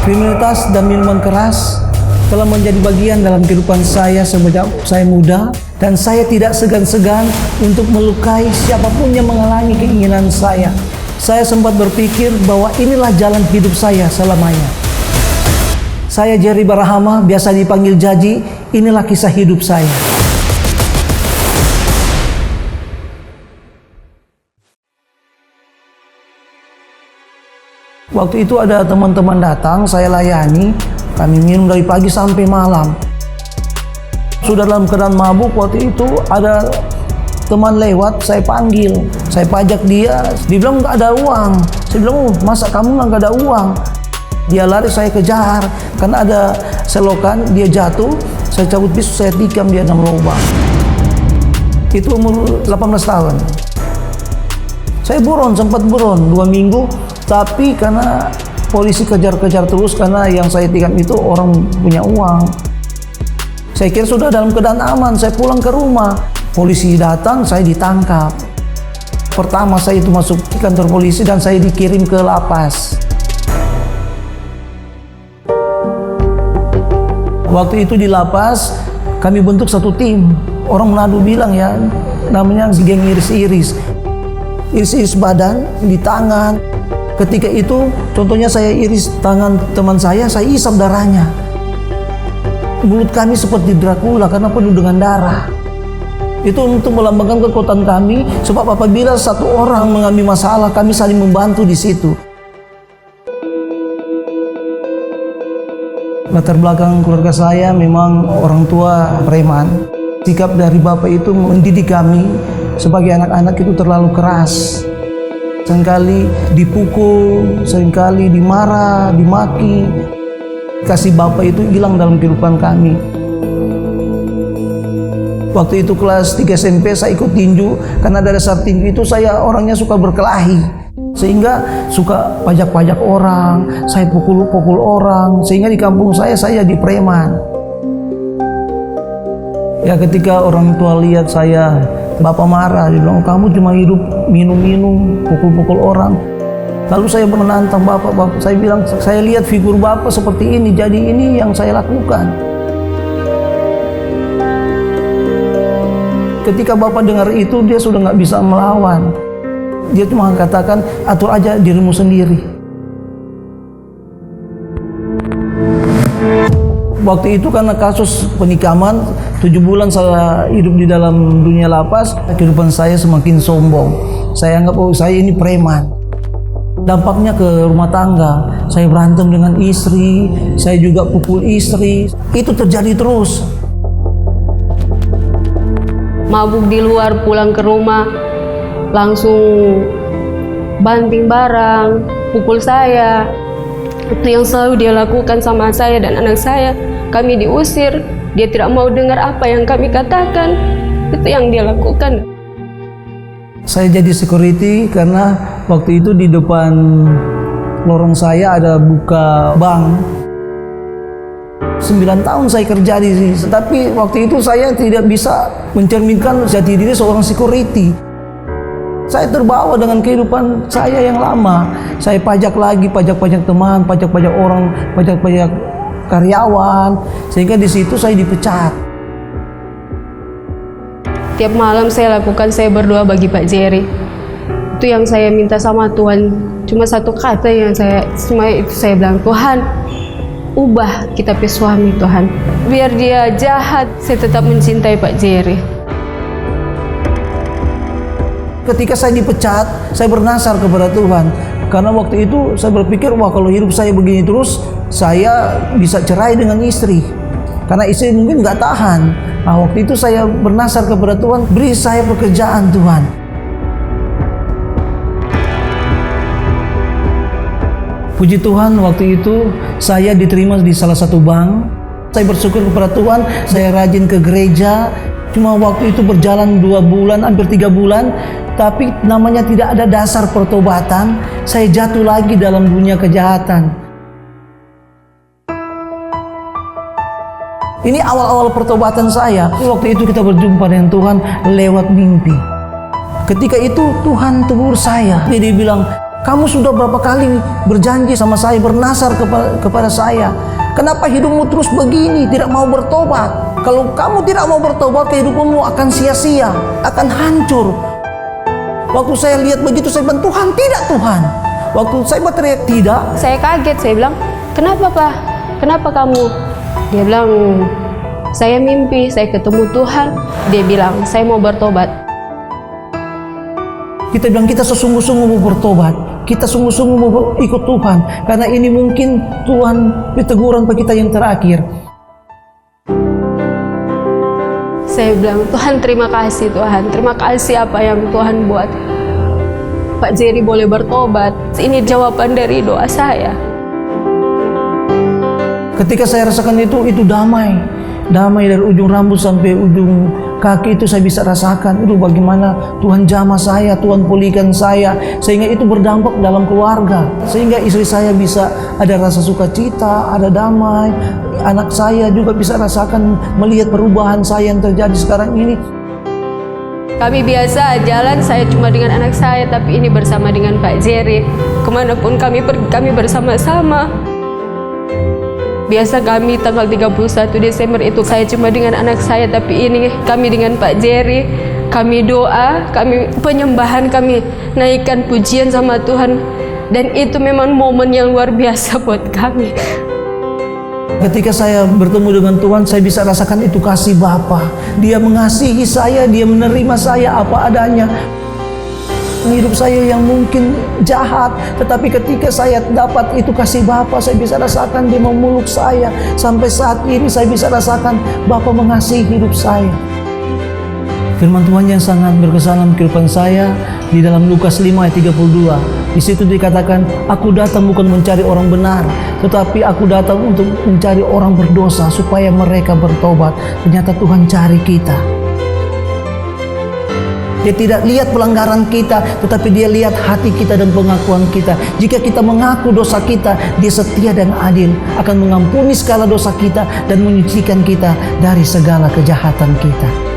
Kriminalitas dan minuman keras telah menjadi bagian dalam kehidupan saya semenjak saya muda, dan saya tidak segan-segan untuk melukai siapapun yang menghalangi keinginan saya. Saya sempat berpikir bahwa inilah jalan hidup saya selamanya. Saya Jerry Barahama, biasa dipanggil Jaji. Inilah kisah hidup saya. Waktu itu ada teman-teman datang, saya layani. Kami minum dari pagi sampai malam. Sudah dalam keadaan mabuk, waktu itu ada teman lewat, saya panggil. Saya pajak dia, bilang nggak ada uang. Saya bilang, oh, masa kamu nggak ada uang? Dia lari, saya kejar. Karena ada selokan, dia jatuh. Saya cabut pisau, saya tikam dia dalam lubang. Itu umur 18 tahun. Saya buron, sempat buron 2 minggu. Tapi karena polisi kejar-kejar terus, karena yang saya tikam itu orang punya uang. Saya kira sudah dalam keadaan aman, saya pulang ke rumah. Polisi datang, saya ditangkap. Pertama saya itu masuk ke kantor polisi dan saya dikirim ke lapas. Waktu itu di lapas, kami bentuk satu tim. Orang Manado bilang ya, namanya geng iris-iris. Iris-iris badan, di tangan. Ketika itu, contohnya saya iris tangan teman saya isap darahnya. Mulut kami seperti Dracula karena penuh dengan darah. Itu untuk melambangkan kekuatan kami, sebab apabila satu orang mengalami masalah, kami saling membantu di situ. Latar belakang keluarga saya memang orang tua preman. Sikap dari bapak itu mendidik kami sebagai anak-anak itu terlalu keras. Seringkali dipukul, seringkali dimarah, dimaki. Kasih bapak itu hilang dalam kehidupan kami. Waktu itu kelas 3 SMP saya ikut tinju, karena dari dasar tinju itu saya orangnya suka berkelahi. Sehingga suka pajak-pajak orang, saya pukul-pukul orang, sehingga di kampung saya jadi preman. Ya ketika orang tua lihat saya, bapak marah, dia bilang, kamu cuma hidup minum-minum, pukul-pukul orang. Lalu saya menantang bapak, saya bilang, saya lihat figur bapak seperti ini, jadi ini yang saya lakukan. Ketika bapak dengar itu, dia sudah nggak bisa melawan. Dia cuma katakan, atur aja dirimu sendiri. Waktu itu karena kasus penikaman, 7 bulan saya hidup di dalam dunia lapas, kehidupan saya semakin sombong. Saya anggap, oh saya ini preman. Dampaknya ke rumah tangga, saya berantem dengan istri, saya juga pukul istri. Itu terjadi terus. Mabuk di luar, pulang ke rumah, langsung banting barang, pukul saya. Itu yang selalu dia lakukan sama saya dan anak saya. Kami diusir, dia tidak mau dengar apa yang kami katakan. Itu yang dia lakukan. Saya jadi security karena waktu itu di depan lorong saya ada buka bank. 9 tahun saya kerja di sini, tapi waktu itu saya tidak bisa mencerminkan jati diri seorang security. Saya terbawa dengan kehidupan saya yang lama. Saya pajak lagi, pajak-pajak teman, pajak-pajak orang, pajak-pajak karyawan, sehingga di situ saya dipecat. Tiap malam saya lakukan, saya berdoa bagi Pak Jerry. Itu yang saya minta sama Tuhan. Cuma satu kata yang saya bilang, Tuhan, ubah kita pe suami Tuhan. Biar dia jahat, saya tetap mencintai Pak Jerry. Ketika saya dipecat, saya bernasar kepada Tuhan. Karena waktu itu saya berpikir, wah kalau hidup saya begini terus, saya bisa cerai dengan istri. Karena istri mungkin nggak tahan. Nah, waktu itu saya bernasar kepada Tuhan, beri saya pekerjaan Tuhan. Puji Tuhan, waktu itu saya diterima di salah satu bank. Saya bersyukur kepada Tuhan, saya rajin ke gereja. Cuma waktu itu berjalan 2 bulan, hampir 3 bulan, tapi namanya tidak ada dasar pertobatan. Saya jatuh lagi dalam dunia kejahatan. Ini awal-awal pertobatan saya. Waktu itu kita berjumpa dengan Tuhan lewat mimpi. Ketika itu Tuhan tegur saya. Dia bilang, Kamu sudah berapa kali berjanji sama saya, bernasar kepada saya. Kenapa hidupmu terus begini, tidak mau bertobat? Kalau kamu tidak mau bertobat, kehidupanmu akan sia-sia, akan hancur. Waktu saya lihat begitu, saya bilang, Tuhan, tidak Tuhan. Waktu saya berteriak tidak, Saya kaget, saya bilang, kenapa Pak? Kenapa kamu? Dia bilang, saya mimpi, saya ketemu Tuhan. Dia bilang, saya mau bertobat. kita bilang kita sesungguh-sungguh mau bertobat. Kita sungguh-sungguh mau ikut Tuhan. Karena ini mungkin Tuhan teguran bagi kita yang terakhir. Saya bilang, Tuhan terima kasih Tuhan. Terima kasih apa yang Tuhan buat. Pak Jerry boleh bertobat. Ini jawaban dari doa saya. Ketika saya rasakan itu damai. Damai dari ujung rambut sampai ujung kaki itu saya bisa rasakan. Itu bagaimana Tuhan jamah saya, Tuhan pulihkan saya. Sehingga itu berdampak dalam keluarga. Sehingga istri saya bisa ada rasa sukacita, ada damai. Anak saya juga bisa rasakan melihat perubahan saya yang terjadi sekarang ini. Kami biasa jalan, saya cuma dengan anak saya, tapi ini bersama dengan Pak Jerry. Kemanapun kami pergi, kami bersama-sama. Biasa kami tanggal 31 Desember itu saya cuma dengan anak saya, tapi ini kami dengan Pak Jerry. Kami doa, kami penyembahan, kami naikkan pujian sama Tuhan. Dan itu memang momen yang luar biasa buat kami. Ketika saya bertemu dengan Tuhan, saya bisa rasakan itu kasih Bapa. Dia mengasihi saya, Dia menerima saya apa adanya. Hidup saya yang mungkin jahat, tetapi ketika saya dapat itu kasih Bapa, saya bisa rasakan Dia memeluk saya. Sampai saat ini saya bisa rasakan Bapa mengasihi hidup saya. Firman Tuhan yang sangat berkesan dalam kehidupan saya di dalam Lukas 5 ayat 32. Di situ dikatakan, aku datang bukan mencari orang benar, tetapi aku datang untuk mencari orang berdosa supaya mereka bertobat. Ternyata Tuhan cari kita. Dia tidak lihat pelanggaran kita, tetapi Dia lihat hati kita dan pengakuan kita. Jika kita mengaku dosa kita, Dia setia dan adil, akan mengampuni segala dosa kita dan menyucikan kita dari segala kejahatan kita.